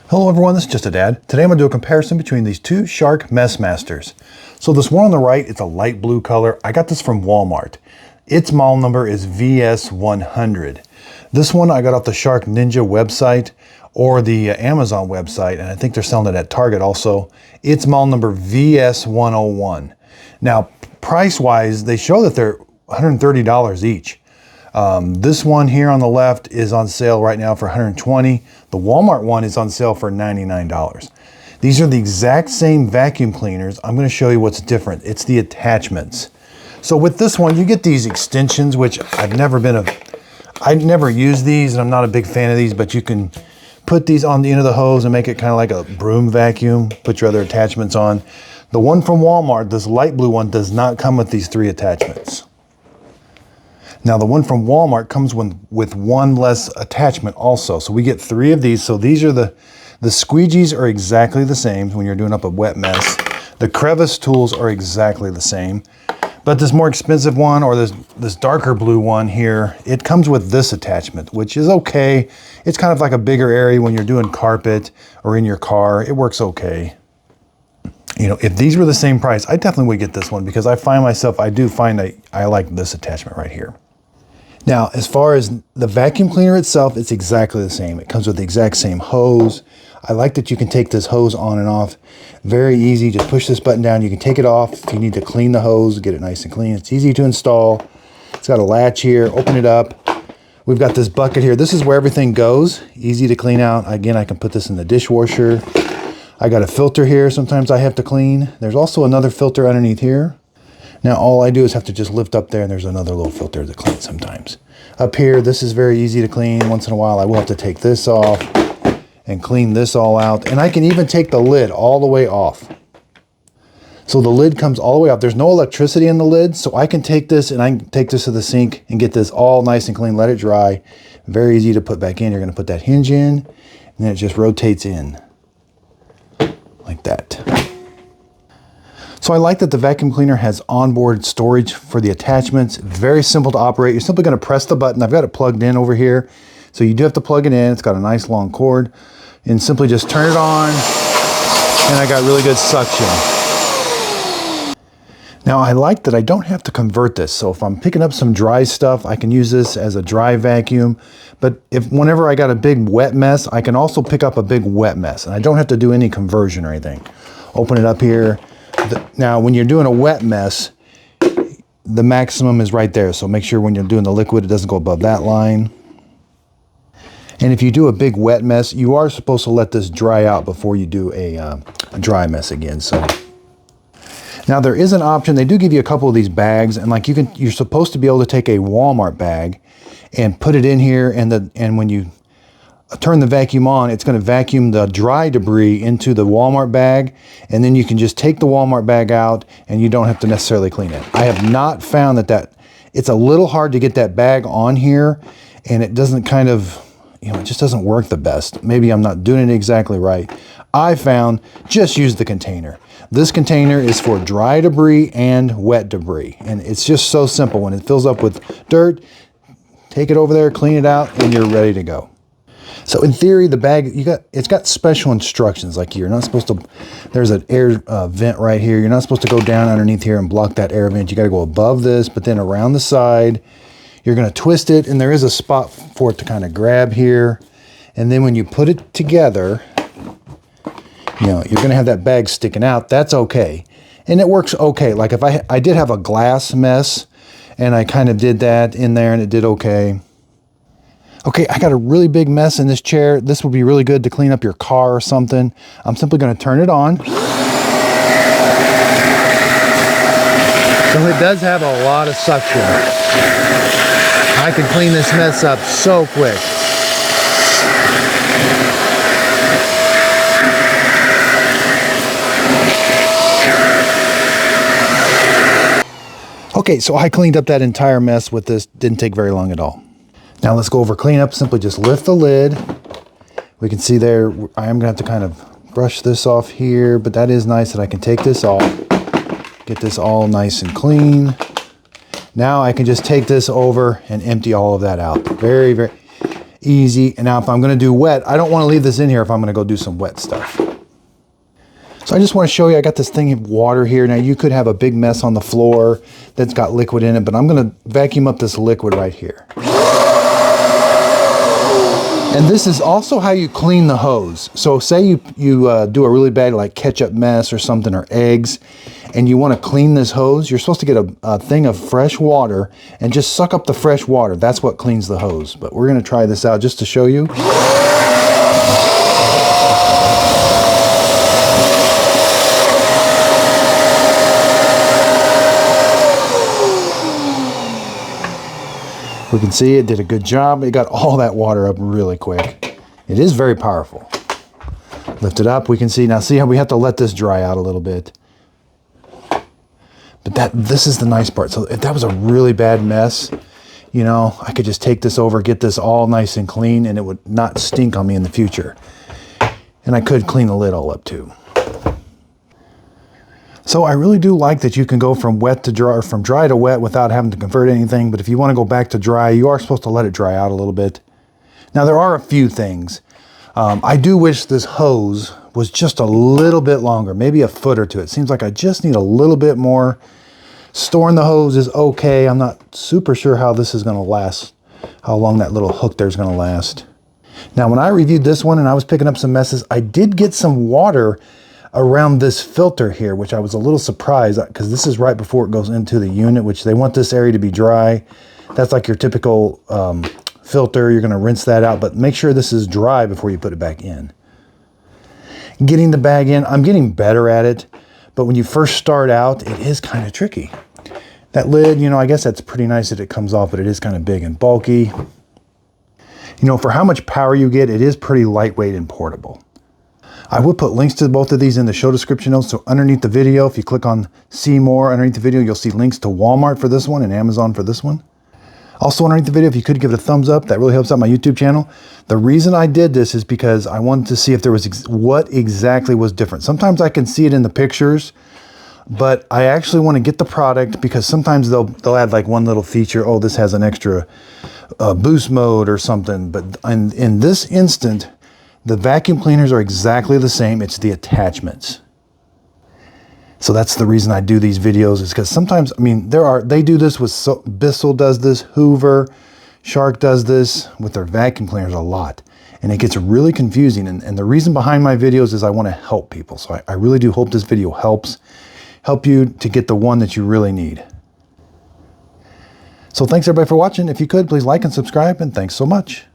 Hello everyone, this is Just a Dad. Today I'm going to do a comparison between these two Shark MessMasters. So this one on the right, it's a light blue color. I got this from Walmart. Its model number is VS100. This one I got off the Shark Ninja website or the Amazon website, and I think they're selling it at Target also. Its model number VS101. Now, price-wise, they show that they're $130 each. This one here on the left is on sale right now for $120. The Walmart one is on sale for $99. These are the exact same vacuum cleaners. I'm going to show you what's different. It's the attachments. So with this one, you get these extensions, which I've never used these, and I'm not a big fan of these, but you can put these on the end of the hose and make it kind of like a broom vacuum, put your other attachments on. The one from Walmart, this light blue one, does not come with these three attachments. Now the one from Walmart comes with one less attachment also. So we get three of these. So these are the squeegees are exactly the same when you're doing up a wet mess. The crevice tools are exactly the same. But this more expensive one, or this darker blue one here, it comes with this attachment, which is okay. It's kind of like a bigger area when you're doing carpet or in your car. It works okay. You know, if these were the same price, I definitely would get this one because I do find I like this attachment right here. Now, as far as the vacuum cleaner itself, it's exactly the same. It comes with the exact same hose. I like that you can take this hose on and off. Very easy. Just push this button down. You can take it off if you need to clean the hose, get it nice and clean. It's easy to install. It's got a latch here. Open it up. We've got this bucket here. This is where everything goes. Easy to clean out. Again, I can put this in the dishwasher. I got a filter here. Sometimes I have to clean. There's also another filter underneath here. Now all I do is have to just lift up there, and there's another little filter to clean sometimes. Up here, this is very easy to clean. Once in a while, I will have to take this off and clean this all out. And I can even take the lid all the way off. So the lid comes all the way off. There's no electricity in the lid, so I can take this and I can take this to the sink and get this all nice and clean, let it dry. Very easy to put back in. You're gonna put that hinge in, and then it just rotates in like that. So I like that the vacuum cleaner has onboard storage for the attachments. Very simple to operate. You're simply going to press the button. I've got it plugged in over here. So you do have to plug it in. It's got a nice long cord. And simply just turn it on. And I got really good suction. Now I like that I don't have to convert this. So if I'm picking up some dry stuff, I can use this as a dry vacuum. But whenever I got a big wet mess, I can also pick up a big wet mess. And I don't have to do any conversion or anything. Open it up here. Now, when you're doing a wet mess, the maximum is right there. So make sure when you're doing the liquid, it doesn't go above that line. And if you do a big wet mess, you are supposed to let this dry out before you do a dry mess again. So now there is an option. They do give you a couple of these bags, and like you're supposed to be able to take a Walmart bag and put it in here, and when you turn the vacuum on, it's going to vacuum the dry debris into the Walmart bag, and then you can just take the Walmart bag out and you don't have to necessarily clean it. I have not found that it's a little hard to get that bag on here, and it doesn't it just doesn't work the best. Maybe I'm not doing it exactly right. I found just use the container. This container is for dry debris and wet debris, and it's just so simple. When it fills up with dirt, take it over there, clean it out, and you're ready to go. So in theory, the bag, it's got special instructions. Like you're not supposed to, there's an air vent right here. You're not supposed to go down underneath here and block that air vent. You got to go above this, but then around the side, you're going to twist it. And there is a spot for it to kind of grab here. And then when you put it together, you're going to have that bag sticking out. That's okay. And it works okay. Like if I did have a glass mess and I kind of did that in there and it did okay. Okay, I got a really big mess in this chair. This would be really good to clean up your car or something. I'm simply going to turn it on. So it does have a lot of suction. I can clean this mess up so quick. Okay, so I cleaned up that entire mess with this. Didn't take very long at all. Now let's go over cleanup. Simply just lift the lid. We can see there, I am going to have to kind of brush this off here, but that is nice that I can take this off, get this all nice and clean. Now I can just take this over and empty all of that out. Very, very, easy. And now if I'm going to do wet, I don't want to leave this in here if I'm going to go do some wet stuff. So I just want to show you, I got this thing of water here. Now you could have a big mess on the floor that's got liquid in it, but I'm going to vacuum up this liquid right here. And this is also how you clean the hose. So say you do a really bad like ketchup mess or something, or eggs, and you want to clean this hose, you're supposed to get a thing of fresh water and just suck up the fresh water. That's what cleans the hose. But we're going to try this out just to show you. We can see it did a good job. It got all that water up really quick. It is very powerful. Lift it up, we can see, now see how we have to let this dry out a little bit. But this is the nice part. So if that was a really bad mess, you know, I could just take this over, get this all nice and clean, and it would not stink on me in the future. And I could clean the lid all up too. So I really do like that you can go from wet to dry, or from dry to wet without having to convert anything. But if you want to go back to dry, you are supposed to let it dry out a little bit. Now there are a few things. I do wish this hose was just a little bit longer, maybe a foot or two. It seems like I just need a little bit more. Storing the hose is okay. I'm not super sure how this is going to last, how long that little hook there is going to last. Now when I reviewed this one and I was picking up some messes, I did get some water around this filter here, which I was a little surprised because this is right before it goes into the unit, which they want this area to be dry. That's like your typical filter. You're going to rinse that out, but make sure this is dry before you put it back in. Getting the bag in, I'm getting better at it, but when you first start out, it is kind of tricky. That lid, you know, I guess that's pretty nice that it comes off, but it is kind of big and bulky. You know, for how much power you get, it is pretty lightweight and portable. I will put links to both of these in the show description notes. So underneath the video, if you click on see more underneath the video, you'll see links to Walmart for this one and Amazon for this one. Also underneath the video, if you could give it a thumbs up, that really helps out my YouTube channel. The reason I did this is because I wanted to see if there was what exactly was different. Sometimes I can see it in the pictures, but I actually want to get the product because sometimes they'll add like one little feature. Oh, this has an extra boost mode or something. But in this instant, the vacuum cleaners are exactly the same. It's the attachments. So that's the reason I do these videos, is because sometimes, I mean, they do this with, Bissell does this, Hoover, Shark does this with their vacuum cleaners a lot. And it gets really confusing. And the reason behind my videos is I want to help people. So I really do hope this video help you to get the one that you really need. So thanks everybody for watching. If you could, please like and subscribe, and thanks so much.